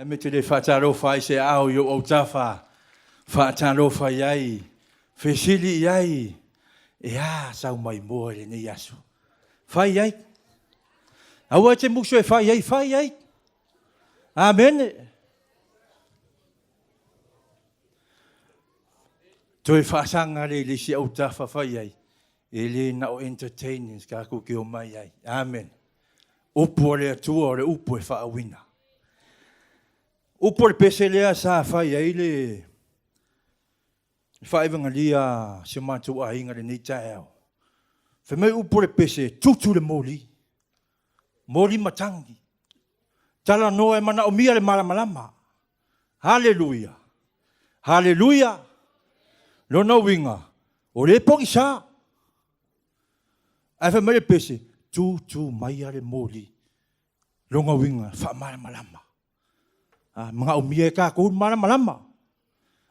Me te le whataro whai se au yo o tafa. Whataro whai ai. Whesili ai. Sau mai mua le ni asu. Whai ai. Aua te muso e whai ai. Amen. Toi whaasanga le si au tafa whai ai. E le na o entertainers ka kuki o mai ai. Amen. Upo le atua o le upo e whaawina. Upo le pese lea sa whai ai le whaewanga lia se mātou a inga le nei tae au. Whamei upo le pese tutu le moli. Moli matangi. Tala noa e mana o mia le malamalama. Hallelujah. Hallelujah. Lona winga. O le pongi sa. Ai whamei le pese tutu mai le moli. Longa winga wha malamalama. Mga umia e ka kou malama.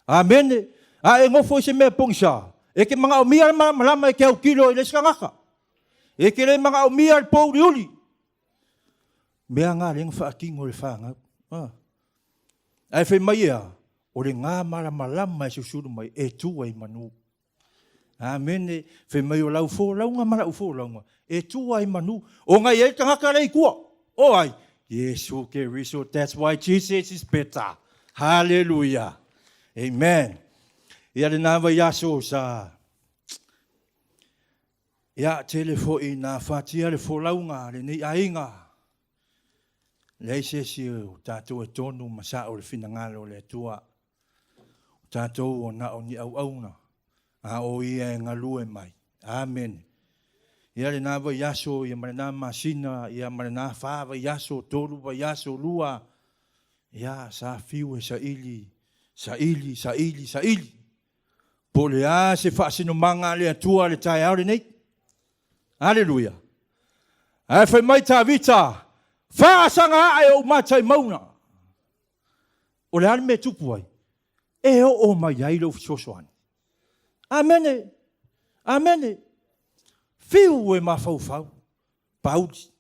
Amen. E ngofo se mea pongsa. E ke mga umia malama e ke au kilo e le skangaka. E ke le mga umia le pou riuli. Mea ngā le ngā whaakingo le whaanga. Ai whai mai ea. O le ngā malama e susuru mai e tu ai manu. Amen. Whai mai o lau fō launga mara u fō launga. E tu ai manu. O ngai e tangaka rei kua. O ai. Yes, okay, so that's why Jesus is better. Hallelujah. Amen. Ia le nāwa yaso sa. Ia telefo I nā whatia le wholaunga, le nei ainga. Le se si o tātou e tonu masa o le whinangalo le tua. O tātou o na o ni au auna. A o ia e ngalu e mai. Amen. Ia le nāwa yaso, ia mare nā masina, ia mare nā whāwa yaso, tolu wa yaso lua. Ia sa fiu e sa ili. Po le a se whaasino manga le atua le tae aure nei. Hallelujah. Ai whai mai tā vita, whaasanga ai o matai mauna. O le ane me tupu ai. E o mai ailo fisosoani. Amene. Amene. Fiu e mawhau. Pauli.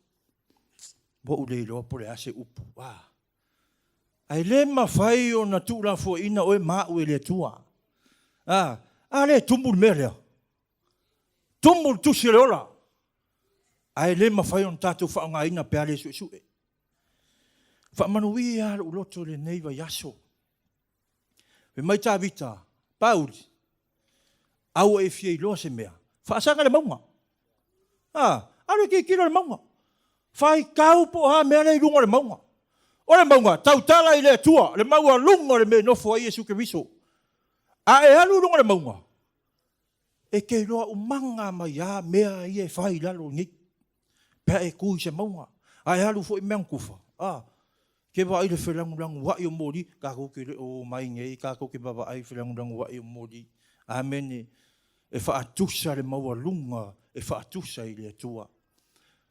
Mo ule loa po le ase upu. Ai le mawhai o na tūra fo ina o e mau e le tua. A le tumul me lea. Tumul tusi le ola. Ai le mawhai o na tātou whaonga ina pe ale sue. Whamanui a uloto le neiva yaso. Me mai tā vita. Pauli. Au e fie loa se mea. Whaasanga le maunga. Are ke kira le maunga. Whai kau po ha mea nei lunga le maunga. O le maunga, tau tala I le atua, le maua lunga le me nofo a Iesu Keriso. A e alu lunga le maunga. E ke loa umanga mai a mea I e whai lalo ngi. Pea e kui se maunga. A e alu fo I mea kufa. Ke wa I le whelangurangu wa I o mori, ka koke le o mai ngei, ka koke baba ai whelangurangu wa I o mori. Amen. E wha atusa le maua lunga, e wha atusa I le atua.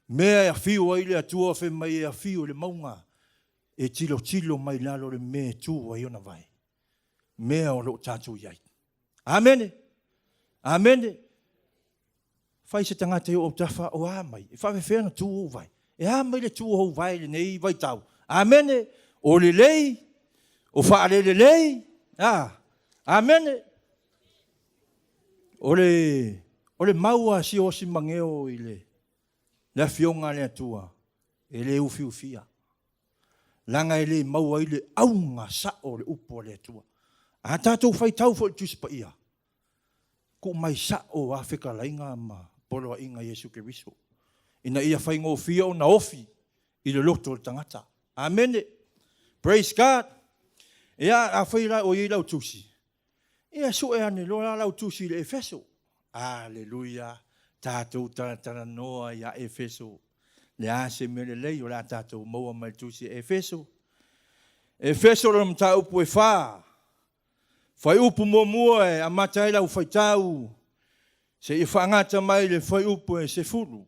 Mea e awhiu ai le atua, whe mai e awhiu le maunga. E tilo mai lalo le mea tua I ona vai. Mea o lo tātou iai. Amen. Amen. Whai se tangata o tafa o amai. E whawe whena tu o vai. E amai le tu o vai le nei vai tau. Amen. O le lei. O whaare le lei. Amen. O le maua si o si mangeo I le fionga le atua. E le ufiufia. Langa I le maua I le aunga sa o le upo le atua. A tātou whai tau fo I tuspa ia. Ko mai sa o Afrika lainga ma polo a inga Iesu Keriso. Ina ia whai ngō fia o na ofi I le loto le tangata. Amen. Praise God. Ia a whai la o I lau tusi. Ia so e ane lo lau tusi le Efeso. Alleluia. Tātou tana noa ia Efeso. Le ase me le lei o la tātou maua mai tusi Efeso. Efeso lo mta upu e wha. Whai upu mua e amatai lau whai tau. Se I whaangata mai le whai upu e se furu.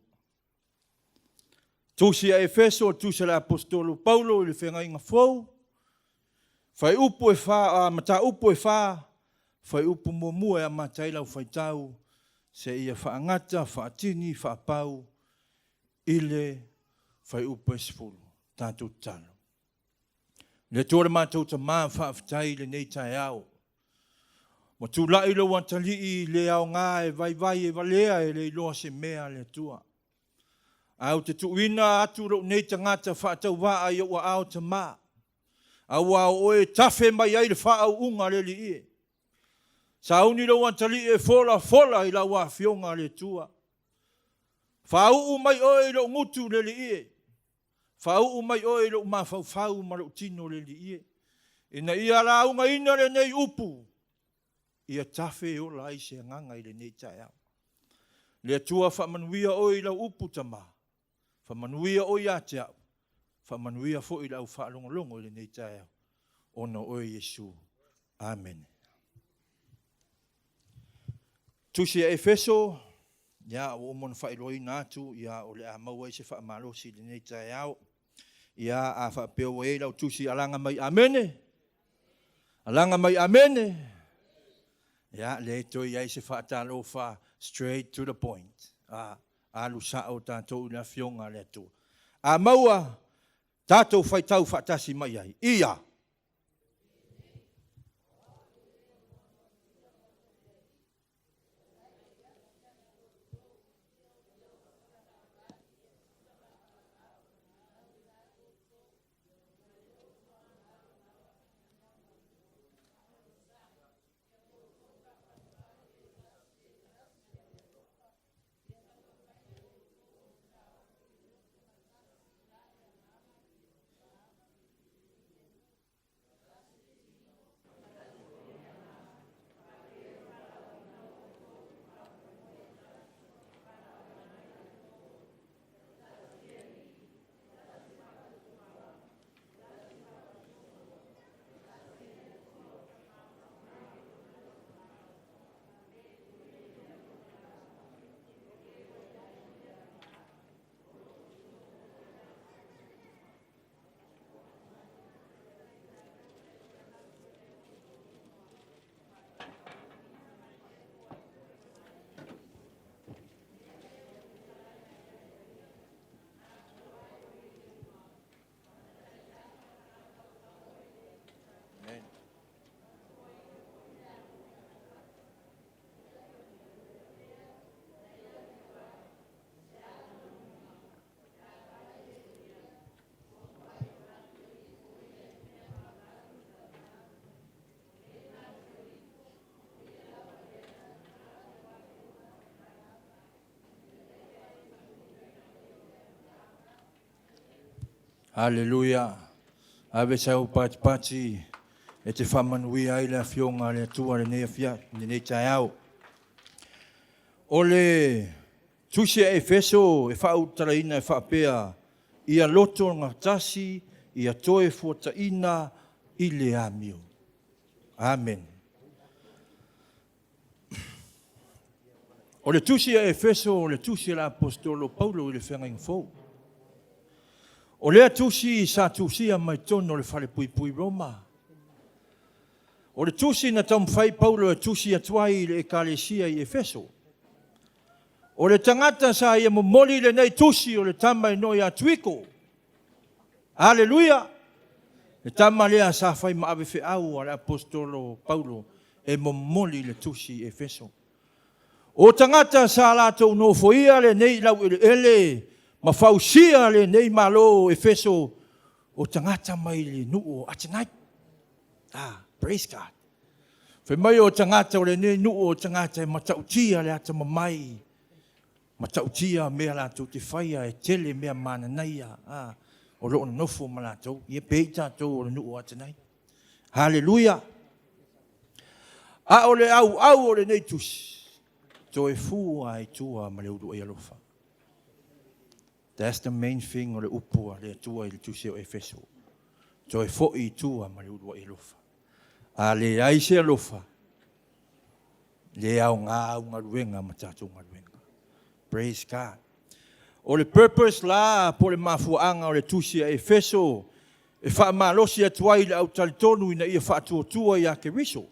Tusi a Efeso, tusi la apostolo Paulo le whenga inga fau. Whai upu e wha, mata upu e wha. Whai upu mua e amatai lau whai tau. Se ia whaangata, whaatini, whaapau. Ile whai upu e se furu. Tātou talo. Le tōre mātou ta mā whaafitai le nei tai au. Mo tūlai lo wantali I le au ngā e vai e valea e le iloa se mea le tua. Au te tuina atu ro nei tangata whaatau waa I o au ta mā. Au au oe tafe mai ai le whaau unga le li ie. Sauni lo wantali e fola I la wa fionga le tua. Whaau mai oe lo ngutu le li ie. Whaau mai oe lo mawhau ma lo tino le li ie. Ina ia la unga ina le nei upu. Ia tafe o la I se nganga I le nei tai au. Le tua whamanuia oe la upu tama. Whamanuia oe ate au. Whamanuia fo I la whaalongolongo I le nei tai au. Ono oe Yesu. Amen. Tusi e Efeso. Ia o mon whairoi nātu. Ia o le a maua I se whaamalosi le nei tai au. Ia a whapeo e lau tusi alanga mai amene. Alanga mai amene. Ia le toi ai se whaatalo wha straight to the point. Alu sao tātou na fionga le tu. A maua tātou whaitau whaatasi mai ai. Ia. Hallelujah. Ave sau pati e te whamanui ai la fionga le tua le nei fia, le nei tai au. O le tusi e Efeso e whau taraina e whapea ia loto ngā tasi ia toe fuataina I le amio. Amen. O le tusi e Efeso, o le tusi la apostolo Paulo I le whenga ingfou. O lea tusi sa tusia mai tono le whare pui Roma. O le tusi na taumwhai Paulo e tusi atuai le ekalesia I Efeso. O le tangata sa ia momoli le nei tusi o le tama noi atuiko. Aleluia. Le tama lea sa whai maawe au ale apostolo Paulo e momoli le tusi Efeso. O tangata sa lato no foia le nei lau ele ma fausia le nei malo Efeso o tangata mai le nuo atanai. Praise God. Fe mai o tangata o le nei nuo o tangata e matautia le ata mamai. Matautia mea lato te whaia e tele mea mananaia. O lo na nofo ma lato. Ia peita to o le nuo atanai. Hallelujah. O le au o le nei tusi. To e fua ai tua ma le uru e alofa. That's the main thing o le upua le tua I le tusi o Efeso. To e fo'i tua ma le uru e alofa. Le ai se alofa. Le au ngā ruenga ma tātou ngā ruenga. Praise God. O le purpose la po le mafuanga o le tusi a Efeso. E wha malosi atuai le au talitonu ina ia wha tua I a keriso.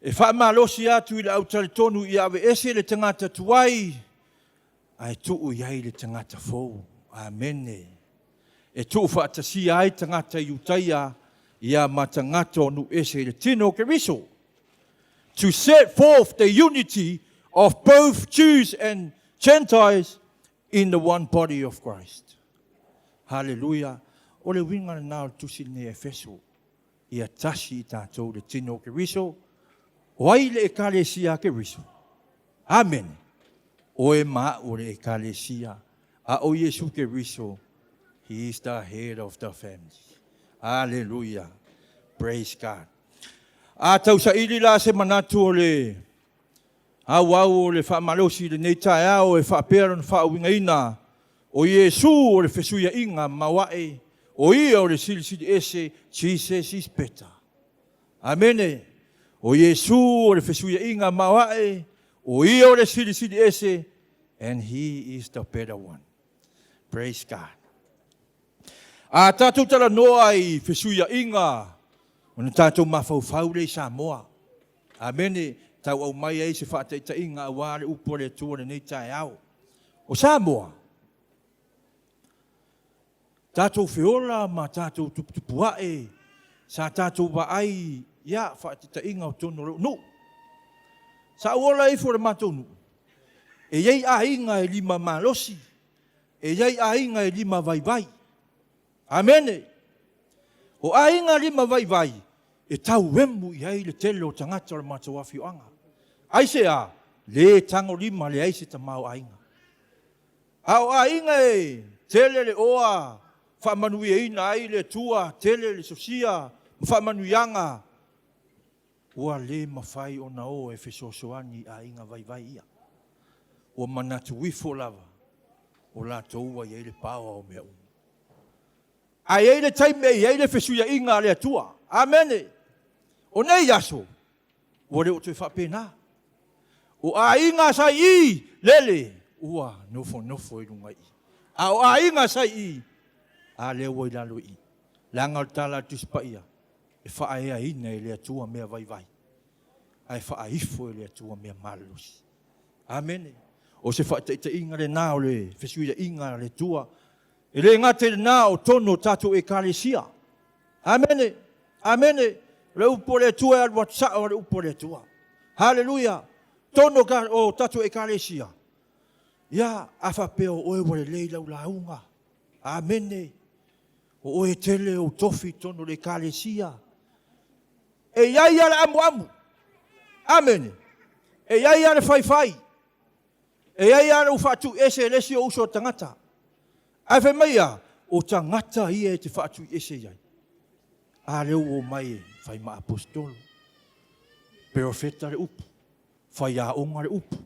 E wha malosi atu I le au talitonu I awe ese le tangata tuai. Ai tuu iai le tangata fōu. Amene. E tu whaatasia ai tangata i utaia ia matangata o nu ese le tino keriso. To set forth the unity of both Jews and Gentiles in the one body of Christ. Hallelujah. O le winga na tusi ne Efeso. Ia tasi i tātou le tino keriso. Wai le ekalesia keriso. Amen. O e maa o le ekalesia. A o Yesu keriso. He is the head of the family. Hallelujah. Praise God. A tau sa ili la se manatu o le au o le whaamalosi le nei tae au e whaapera na whaawinga ina o Yesu o le whesuia inga mawae o ia o le silisili ese Jesus is better. Amene. O Yesu o le whesuia inga mawae o ia o le silisili ese and he is the better one. Praise God. A tātou tala noa i whesuia inga o na tātou mawhauwhau le Samoa. Amene, tau au mai ei se whaataita inga a wāre upo le tua le nei tae au. O Samoa. Tātou whiola ma tātou tupuae. Sa tātou waai ia whaataita inga o tono reo. No. Sa uola e fore mātou nu. E iei a inga e lima malosi. E iei a inga e lima vai. Amene. O a inga lima vai. E tau wemu i ai le tele o tangata o le mātou awhioanga. Ai se a, le tango lima le aise ta mau a inga. A o a inga e, tele le oa, whamanui e ina ai le tua, tele le sosia, whamanui anga. Ua le mawhai o na o e whesosoani a inga vai ia. Ua manatu wifo lava, o la toua i le pawa o mea umu. Ai ei le taime ei ei le whesuia inga le atua. Amene. O nei aso. Ua le o tui whapena. O a inga sai i lele. Ua nofo i runga i. A o a inga sai i. A le ua i lalo i. Langa o tala tuspa ia. E whaea ina e le atua mea vai. Ai whaifo e le atua mea malusi. Amene. O se whaetaita inga le nao le whesuia inga le tua. E le ngate na o tono tātou e kalesia. Amene. Amene. Le upo le tua e alwa tsa o le upo le tua. Hallelujah. Tono o tātou e kalesia. Ia afa peo oe wale leila u launga. Amene. O oe tele o tofi tono le kalesia. E iai ale amu. Amene. E iai ale fai. E iai ale ufatu ese lesi o uso tangata. Ai whai mai a, o tangata ia e te whaatu ese iai. A leo o mai e, whai ma apostolo. Perofeta le upu. Whai a onga le upu.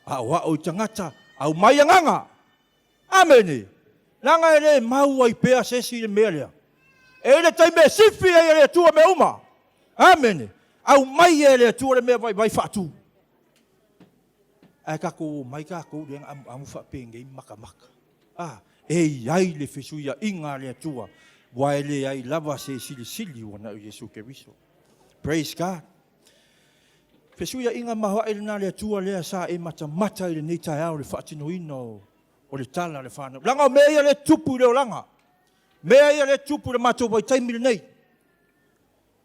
A oa o tangata, au mai anganga. Amene. Nanga e le mau ai pea sesi le mea lea. E le taime sifi e le tua me uma. Amene. Au mai e le tua le mea vai whaatu. Ai kako mai kako le amu whapenge i maka. E ai le whesuia inga le atua. Wai le ai lava se sili wana o Yesu Keriso. Praise God. Whesuia inga maha ele na le atua lea sa e mata ele nei tai au le whaatino ino o le tala le whanau. Langa o mea le tupu leo langa. Mea le tupu le matou vai taimile nei.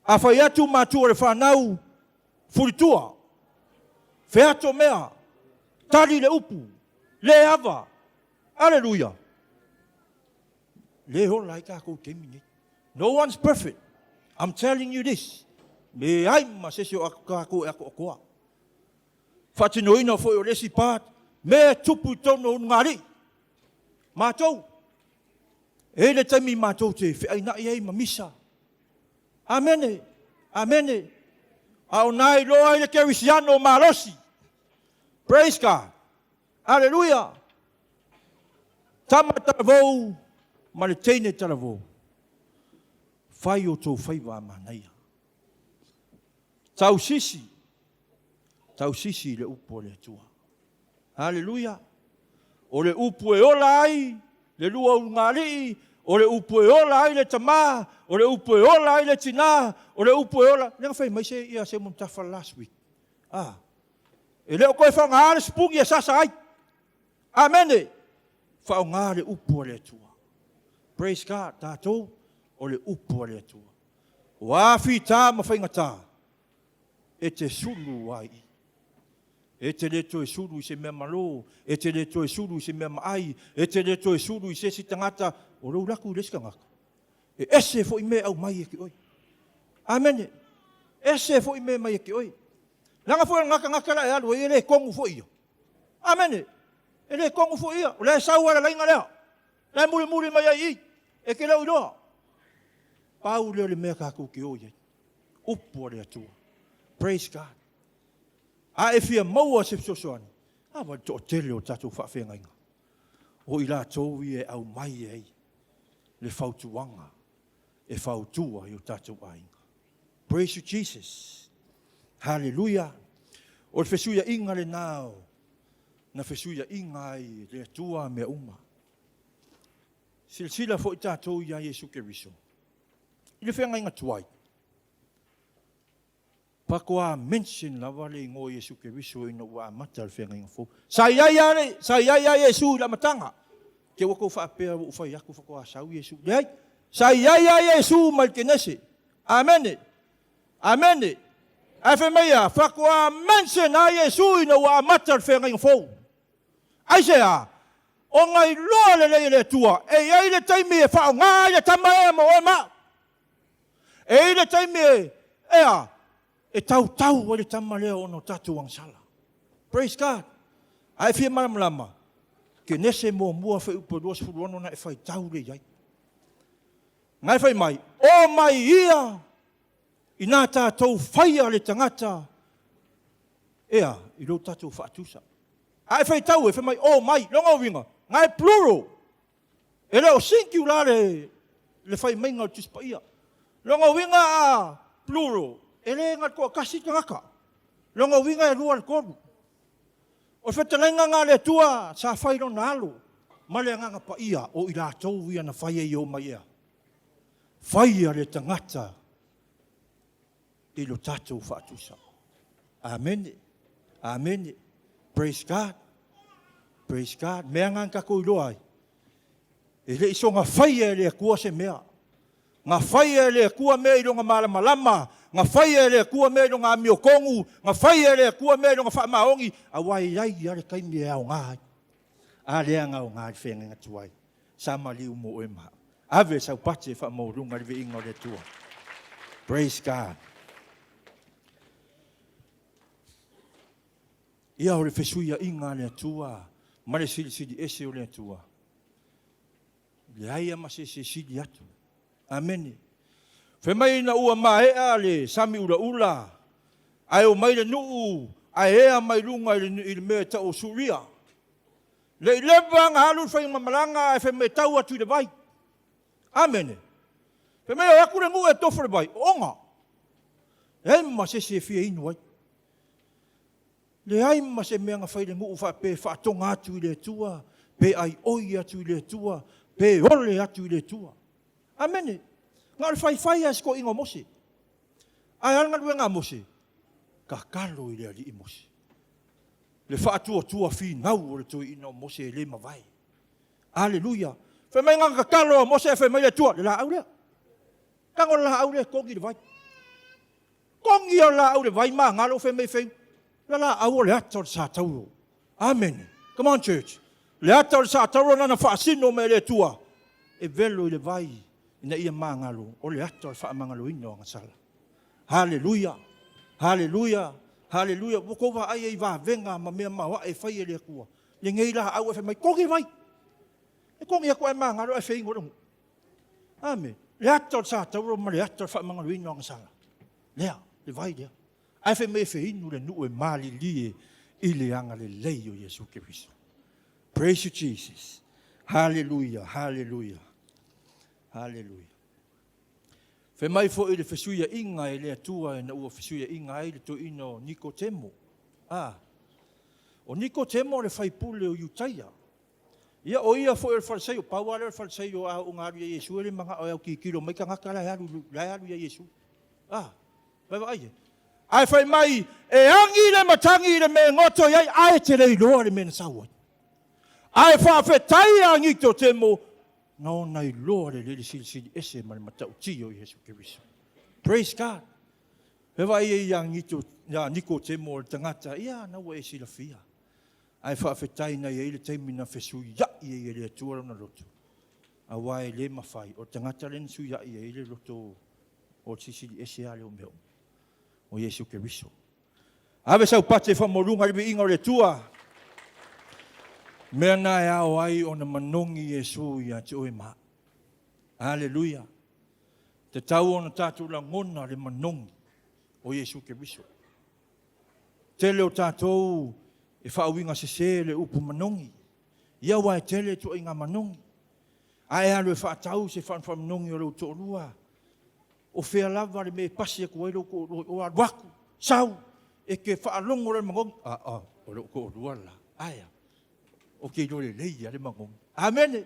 A whai atu matua le whanau furitua. Wheato mea. Tali le upu. Le ava. Hallelujah. No one's perfect. I'm telling you this. Me ai masesio ako koa. Fatino ino foi o lesi pat. Me tupu tono ngari. Matou. Ele taimi matou te ai na ai mamisa. Amene. Au nai lo ai le kerisiano malosi. Praise God. Hallelujah. Tama talavou, ma le teine talavou. Whai o tō whaiwa manaia. Tau sisi le upo le tua. Hallelujah. O le upo e ola ai, le lua ungari, o le upo e ola ai le tamā, o le upo e ola ai le tina, o le upo e ola. Nenga whai mai se ia se muntafa last week. E leo koe whangare spungi e sasa ai. Amene. Whaongare upo le tua. Praise God, tātou, o le upu ale atua. O awhi tā ma whaingata, e te sulu ai. E te leto e sulu i se mea malo, e te leto e sulu i se mea maai, e te leto e sulu i se si tangata, o rau laku leska ngaka. E ese fo i mea au mai e ki oi. Amen. Ese fo i mea mai e ki oi. Langa fo ngaka la e alu, e le kongu fo ia. Amen. E le kongu fo ia. O le sau ala lainga lea. Le muri mai ai i. E ke lau iloa. Pau leo le mea kaku ki oi. Upu ale atua. Praise God. A e fia maua se sosoani. A wa to tele o tatu whawhenga inga. O i la tōwi e au mai ei. Le whautuanga. E whautua i o tatu ainga. Praise you, Jesus. Hallelujah. O le whesuia inga le nao. Na whesuia inga i le atua mea uma. Sila fo i tātou ia Jesu Keriso. I le whenga inga tuai. Pakoa mention lava le ngō Jesu Keriso ina ua amata le whenga inga fo. Sa ia Jesu la matanga. Ke wako whaapea u whai aku whakoa sau Jesu. Lei, sa ia Jesu malkenese. Amen. Amen. Afe meia, whakoa mention a Jesu ina ua amata le whenga inga fo. Aisea, o ngai loa le tua, e ai le taimi e whao ngā le tama e mo e ma. E le taimi ea, e tau o le tama leo ono tatu wangsala. Praise God. Ai fia malama. Ke nese mo mua whai upo duas furuano na e whai tau le iai. Ngai whai mai, o mai ia, i nā tātou whaia le tangata, ea, i lo tātou whaatusa. Ai whai tau e whai mai, o mai, longa winga, ngai plural. E leo singular le whai mainga o tispa ia. Longa winga a plural. E le ngat ko kasi ngaka. Longa winga e lua le koru. O whetalenga ngā le tua sa whai no nalo. Male nganga pa ia o i la tau ia na whai e o mai ea. Whai a le tangata i lo tātou whaatusa. Amen. Amen. Praise God. Praise God. Mea ngang kako i loai. E le iso ngā whai e le kua se mea. Ngā whai e le kua mea i longa malama. Ngā whai e le kua mea i longa amio kongu. Ngā whai e le kua mea i longa whaamaongi. A wai iai i ale kaimi e au ngāi. A lea ngā o ngāi whenga ngā tuai. Sama liu mo e maha. Ave sau pate whaamaurunga rive inga o le tua. Praise God. Ia o le whesuia inga le tua. Mare sili ese o le tua. Le aia ma se sili atu. Amen. Whemai na ua mahea le sami ula. Ai o mai le nuu. Ai ea mai lunga i le mea ta o suria. Le ilewa ngā halu whai mamalanga e whemai tau atu le vai. Amen. Whemai o aku le ngu e tofu le vai. Onga. E ma se fia inu ai. Le ai ma se mea ngā whai le ngu pe whaatonga atu i le tua. Pe ai oi atu i le tua. Pe ole atu i le tua. Amen. Ngā whai asko ingo mose. Ai anga lue ngā mose. Ka kalo i le ali i mose. Le whaatua fi nau o le tui ino mose le mawai. Alleluia. Whemai ngā ka kalo mose whemai le tua. Le la au lea. Kango la au lea kongi le vai. Kongi o la au le vai maa ngalo whemai wheng. La au o le ato sa tauro. Amen. Come on church. Le ato sa tauro nana whaasino me le tua. E velo i le vai. Ina ia mangalo, o le ato wha mangalo ino ang sala. Hallelujah, hallelujah, hallelujah. Wako wa ai wa venga ma mea mawa e whai e le kua. Le ngei laha au e whai mai, kongi vai. E kongi ako e mangalo e whai ngorong. Amen. Le ato sa tauro ma le ato wha mangalo ino ang sala. Lea, le vai lea. Ai whai mai whai inu le nu e mali lie i le anga le leio Jesu Keriso. Praise you Jesus. Hallelujah, hallelujah. Hallelujah. Whemai fo i le whesuia inga e le atua e na ua whesuia inga e le to ino Nikotemo. O Nikotemo le whaipule o Iutaia. Ia o ia fo i le whalsei pauare le whalsei o au ngāru ia Jesu e le mga o au ki kilo mai ka ngaka lai alu ia Jesu. Vai ai. Ai whai mai e angi le matangi le me ngoto iai ai te rei loa le mena sauai. Ai whawhetai a Nikotemo Ngao nai loa le sili ese ma le matau tio Yesu Keriso. Praise God. Hewa ia ngito, ia niko te mo le tangata, ia na wa e sila fia. Ai whaafetai na ia ile teimi na fesu ia ia le tuara na roto. A wae le mawhai, o tangata le nsu ia ia ile roto o sili ese ale o meo. O Yesu Keriso. Ave sau pate whamorunga ribe inga o le tua. Mea na e ao ai o na manongi Yesu ia te oe maa. Hallelujah. Te tau o na tātou la ngona le manongi o Yesu Keriso. Tele o tātou e whaawinga se le upu manongi. Ia wai tele to inga manongi. Ai alu e whaatau se whanwha manongi o leo to rua. O whea lava le me pasi e kuwairo ko o waku. Sau. E ke whaalongo le mangongi. O leo ko rua la. Aia. O ke role lei ale mangongi. Amene.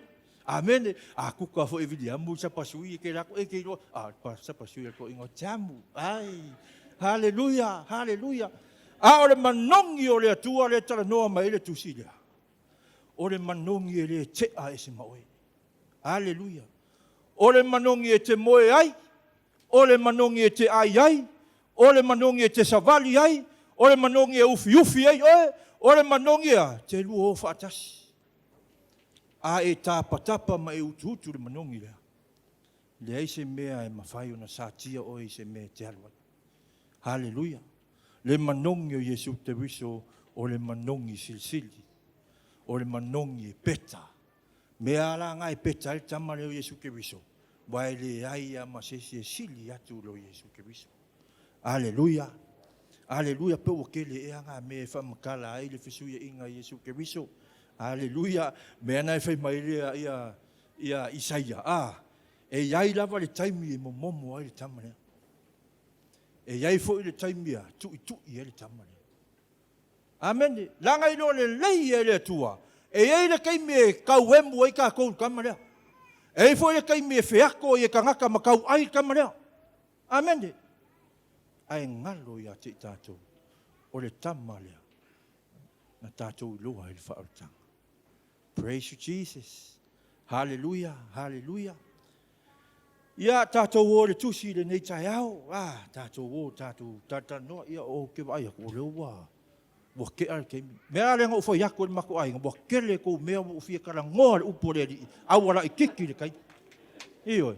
Amene. A kuka fo e vili amu sa pasui e ke rako e ke roa. Sa pasui e ko ingo tamu. Ai. Hallelujah. Hallelujah. O le manongi o le atua le tala noa mai le tusilea. O le manongi e le tea e se maoe. Hallelujah. O le manongi e te moe ai. O le manongi e te ai ai. O le manongi e te savali ai. O le manongi e ufi ai. O le manongi a te lua o whaatasi. A e tāpatapa ma e utuhutu le manongi lea. Le ai se mea e mawhai o na sātia o e se mea te alwai. Hallelujah. Le manongi o Yesu Keriso o le manongi silsili. O le manongi e peta. Mea la ngai peta e tamare o Yesu Keriso. Wai le ai a masesi e sili atu lo Yesu Keriso. Hallelujah. Hallelujah. Pe o kele e anga me e whamakala ai le fesuia inga Yesu Keriso. Hallelujah. Mea nai whai mai ia Isaia. E iai lava le taimi e momomo ai le tamare. E iai fo i le taimi a tui e le tamare. Amen. Langa ino le lei e le atua. E iai le kaimi e kau emu ai ka kou kamarea. E fo i le kaimi e feako e ka ngaka makau ai kamarea. Amen. Ai ngalo ia te tātou. O le tamalea. Na tātou loa i le whaarutanga. Praise you, Jesus. Hallelujah. Hallelujah. Ia tātou o le tusi le nei tai au. Tātou o tātou tātanoa ia o ke vai ako leo wā. Wa ke al ke mea le ngau fo yako le mako ai ngau kele ko mea mo fia kala ngoa le upo le di awala i kiki le kai. Iyo.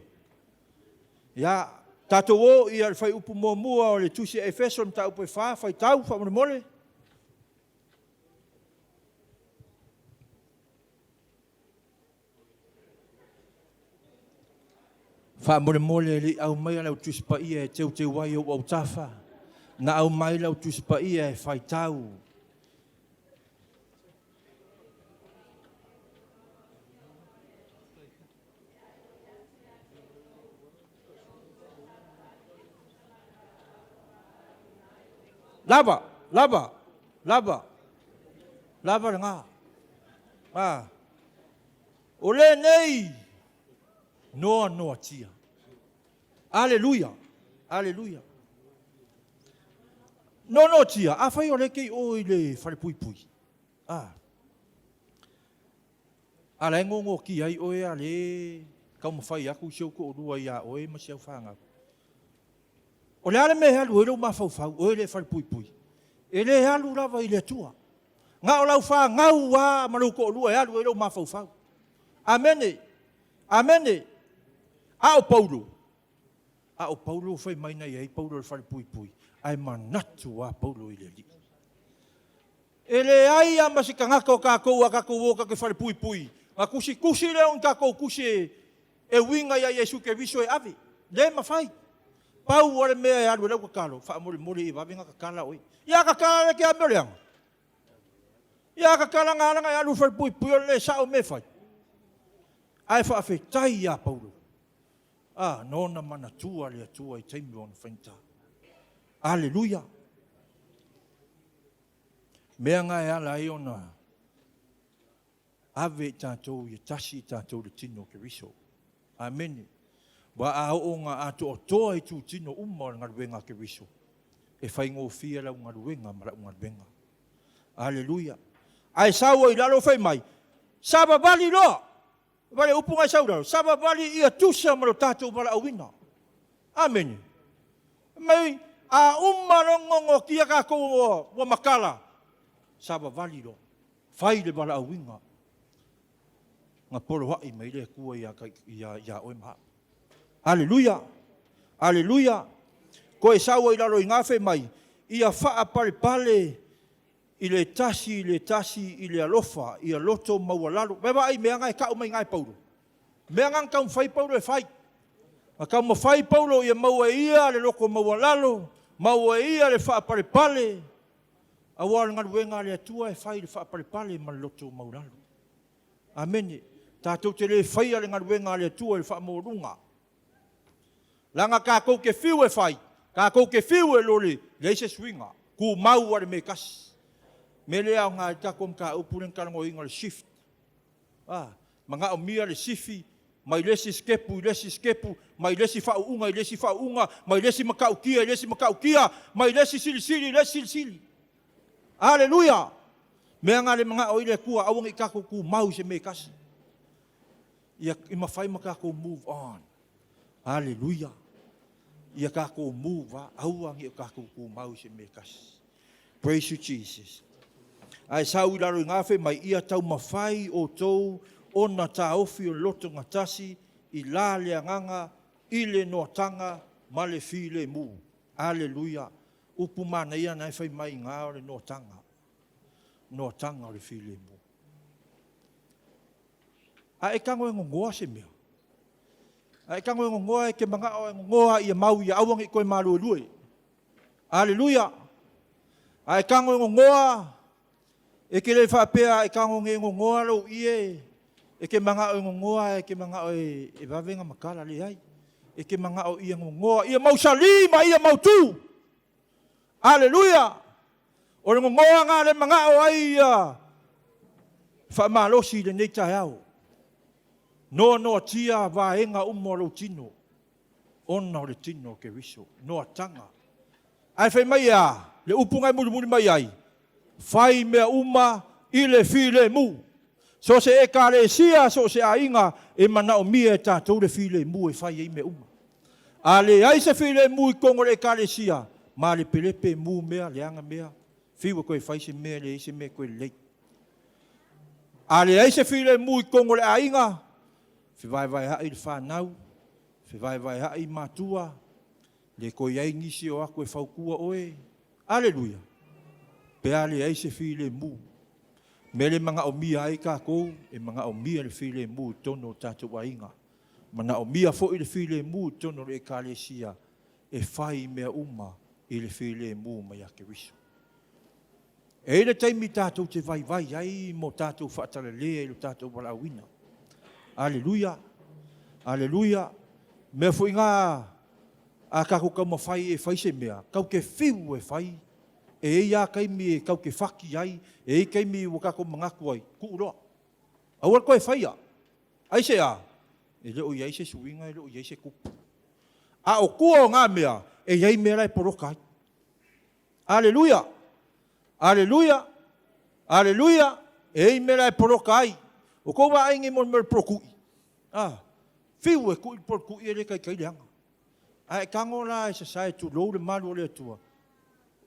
Ia tātou o ia le fai upu mua o le tusi Efeso mta upo e fai tau fa mo mole. Fa mole li au mai la tusi pa ia e te wai o au tafa. Na au mai la tusi pa ia e fai tau. Lava nga. Ole nei. Noa tia. Hallelujah. Hallelujah. No tia. A fai ole kei o ile fare pui. Ala ngongo ki ai oe ale kau mawhai aku siau ko rua ia oe ma siau whanga. O le ale me halu ero ma fau oe le fare pui. E le halu lava i le tua. Nga o lau wha ngau wā maru ko rua e halu ero ma fau. Amene. Amene. A o Paulo fai mai nei ai Paulo le fare pui. Ai manatu a Paulo i le li. E le ai a masika ngaka o kākou a kākou o ka ke fare pui. A kusi le on kākou kusi e winga ia Yesu Keriso e ave. Le mawhai. Pau ore mea e alu lau kakalo. Wha mori i wawenga kakala oi. Ia kakala le ke a mereanga. Ia kakala ngāranga e alu fare pui o le sao me fai. Ai wha awhetai ia Paulo. Nona mana tua le atua i teimi o na whainta. Alleluia. Mea ngai ala i ona. Ave tātou i tasi tātou le tino Keriso. Amen. Wa a o nga ato o toa i tū tino uma o ngaruenga Keriso. E whai ngō fia lau ngaruenga mara ngaruenga. Alleluia. Ai sawa i lalo whai mai. Saba bali loa. Vale upunga saudara, saba vali ia tusa malo tatou Ola Auauna. Amen. Mai a umarongo kia ka ko wa makala. Saba vali lo. Fai le Ola Auauna. Nga polo hai mai le kua ia oi ma. Haleluya. Haleluya. Ko e sawa i lalo i ngafe mai. Ia faa pale i le tasi, i le alofa, i a loto maualalo. Beba ai mea ngai kau mai ngai Paulo. Mea ngai kau fai Paulo e fai. Ma kau ma fai Paulo ia maua ia le loko maualalo, maua ia le faa pale. Awal ngan wenga le atua e fai le faa pale ma loto maualalo. Amen. Tātou te le fai ale ngan wenga le atua le faa maurunga. Langa kākou ke fiu e fai. Kākou ke fiu e lole, le se swinga. Ku mau ale me kasi. Me lea o ngā takom ka upuren karango inga le shift. Mga o mia le sifi, mai lesi skepu, mai lesi whauunga, mai lesi makaukia, mai lesi sili. Aleluia! Mea ngā le mga o ile kua, awang ikako ku mau se me kasi. Ia mawhai makako move on. Aleluia! Ia kako move, awang ikako ku mau se me kasi. Praise you, Jesus. Ai sau i laro i ngafe mai ia tau mawhai o tou ona tā ofi o loto ngatasi i la le anganga i le noatanga ma le fi le mu. Aleluia. Upu mana ia nai whai mai ngā o le noatanga. Noatanga o le fi le mu. A e kango e ngongoa se mea. A e kango e ngongoa e ke mga o e ngongoa i a mau i a awang i koe malu e lue. Aleluia. A e kango e ngongoa e ke le whapea e kango nge ngongoa lo ie. E ke mga o ngongoa e ke mga o e wawenga makala le ai. E ke mga o ia ngongoa. Ia mau salima, ia mau tu. Aleluia. O le ngongoa ngā le mga o ai ia. Whamalosi le nei tai au. No tia vaenga umoro tino. Ona o le tino ke riso. No tanga. Ai whai mai a. Le upungai muri mai ai. Fai mea uma i le fi le mu. So se e ka le sia, so se a inga e mana o mia e tātou le fi le mu e fai e mea uma. A le ai se fi le mu i kongo le ka le sia. Ma le pelepe mu mea, le anga mea. Fiwa koe fai se mea le ise mea koe lei. A le ai se fi le mu i kongo le a inga. Fi vai hai le whanau. Fi vai hai matua. Le koe ai ngisi o ako e whaukua oe. Aleluia. Pea le ai se fi le mu. Me le mga o mia ai kākou, e mga o mia le fi le mu tono tātou ainga. Mana o mia fo i le fi le mu tono le kālesia, e whai mea uma i le fi le mu mai ake riso. E le taimi tātou te vai ai mo tātou whaatara lea i lo tātou Ola Auauna. Aleluia, aleluia. Mea fo i ngā a kākou kau mawhai e whai se mea, kau ke whiu e whai, e ia kaimi e kau ke whaki ai, e kaimi o kako mangaku ai, ku uroa. Awar koe whaia. Ai se a, e leo iai se suinga, e leo iai se kupu. A o kua o ngā mea, e iai mea rai porokai. Aleluia, aleluia, aleluia, e iai mea rai porokai. O koua aingi mon mea prokui. Whiu e kui prokui e le kai leanga. A e kango la e se sae tu lou le malu o le atua.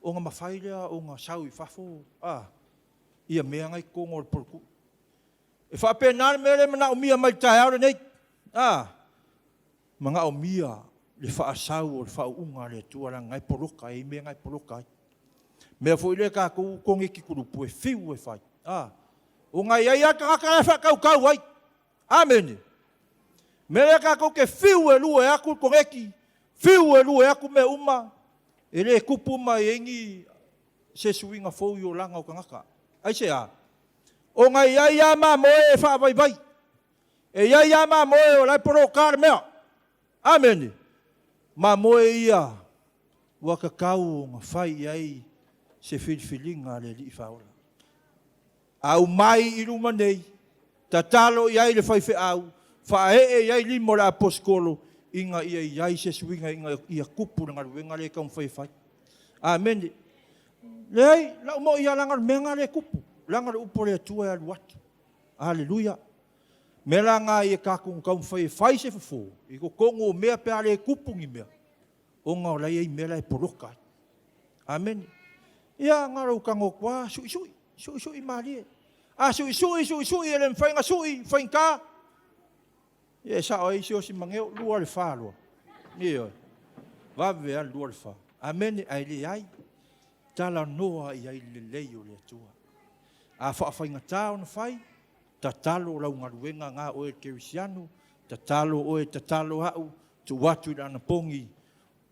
O ngā mawhailea, o ngā sau i whafo. Ia mea ngai kongo le porku. E whapea nāre mea le mana o mia mai tai aure nei. Mga o mia le whaasau o le whauunga le tuara ngai poroka, e mea ngai poroka. Mea fo ile ka kongi ki kurupu e whiu e whai. O ngai ai aka ngaka e whakau ai. Amen. Mea ka kou ke whiu e lua e aku kongeki. Whiu e lua e aku me uma. E le kupu mai engi se suinga fōu i o langa o kangaka. Ai se a. O ngai ai a mā moe e wha vai. E ai a mā moe o lai poro kāre mea. Amen. Mā moe ia. Waka kau o ngā whai ai se whiliwhilinga le li whaora. Au mai i ruma nei. Ta talo i ai le whai whi au. Wha e i ai limo la aposkolo. Inga ia iai se suinga inga ia kupu na ngaruenga le kaum whai. Amen. Lei, la umo ia langar menga le kupu. Langar upo le atua e aluatu. Aleluia. Mela ngā i ka kung kaum whai se fufo. I ko kongo mea pe ale kupungi mea. O ngā lai ei mela e porokai. Amen. Ia ngā rau kango kwa sui marie. Sui ele mwhainga sui whainka. Ia sa oi si o si mangeo lua le wha lua. Ia oi. Vavea lua le wha. Amen ai le ai. Tala noa i ai le leio le atua. A whaafai tau na whai, ta talo lau ngaruenga ngā oe kerisiano, ta talo oe ta talo hau, tu watu i ana pongi,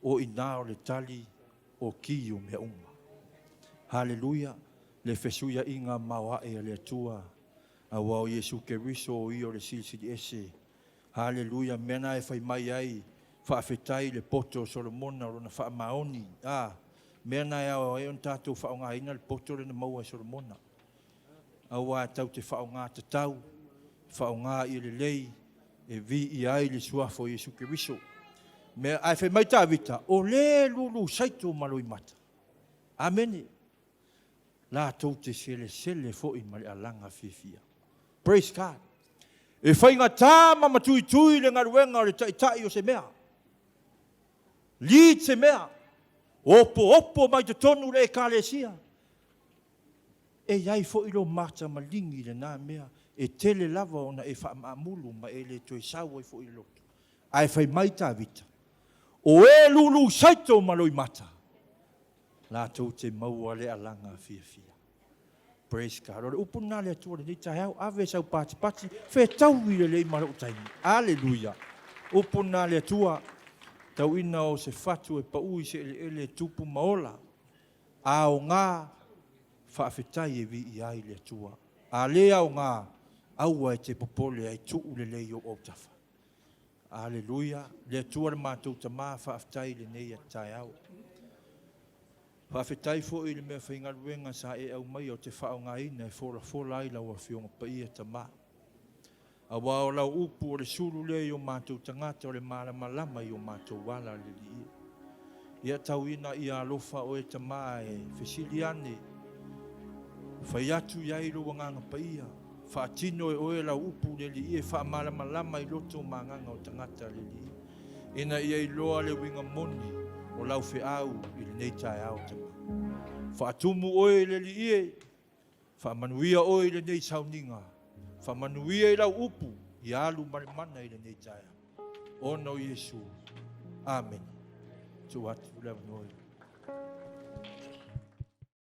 o inao le tali o kiu me uma. Haleluia, le fesuia inga mawa e le atua, a wao Yesu Keriso o i o le silsili ese. Haleluia, mena e whai mai ai, whaafetai le poto Solomona o na wha maoni. Mena e au e on tātou whaonga ina le poto le na maua Solomona. Awa tau te whaonga te tau, whaonga i le lei, e vi i ai le suafo Yesu Keriso. Me ai whai mai tā vita, o le lulu saito maloi mata. Amene. La tau te sele fo i mali alanga fifia. Praise God. E whai ngā tā mama tui le ngaruenga o le tai o se mea. Li se mea. Opo mai te tonu le ekalesia. E iai fo ilo mata malingi le nā mea. E tele lava ona e wha maamulu ma e le toi sawa i fo ilo. Ai whai mai tā vita. O e lulu saito maloi mata. La tau te maua le alanga fia. Praise God. Ore upuna le atua le nei tai au. Ave sau pati. Fe tau i le lei mara utaini. Aleluia. Upuna le atua. Tau ina o se fatu e paui se ele tupu maola. A o ngā whaafetai e vi i ai le atua. A lea o ngā aua e te popole ai tuu le lei o tafa. Aleluia. Le atua le mātou tamā whaafetai le nei a tai au. Whaafetai fo i le mea whaingaruenga sa e au mai o te whaonga ina e fola ai lau a whionga pa ia tamā. A wao lau upu o le suru le i o mātou tangata o le malama i o mātou wala le li. Ia tau ina i alofa o e tamā e whesiliane. Whai atu iai lo wanganga pa ia. Whaatino e oe lau upu le li e wha malama i loto manganga o tangata le li. Ina ia i loa le winga moni o lau whi au i le nei tai au tamā. Whaatumu oe le li e. Whaamanuia oe le nei sauninga. Whamanuia i lau upu, i alu marimana i le nei taia. O no Yesu. Amen. Tu atu lau noi.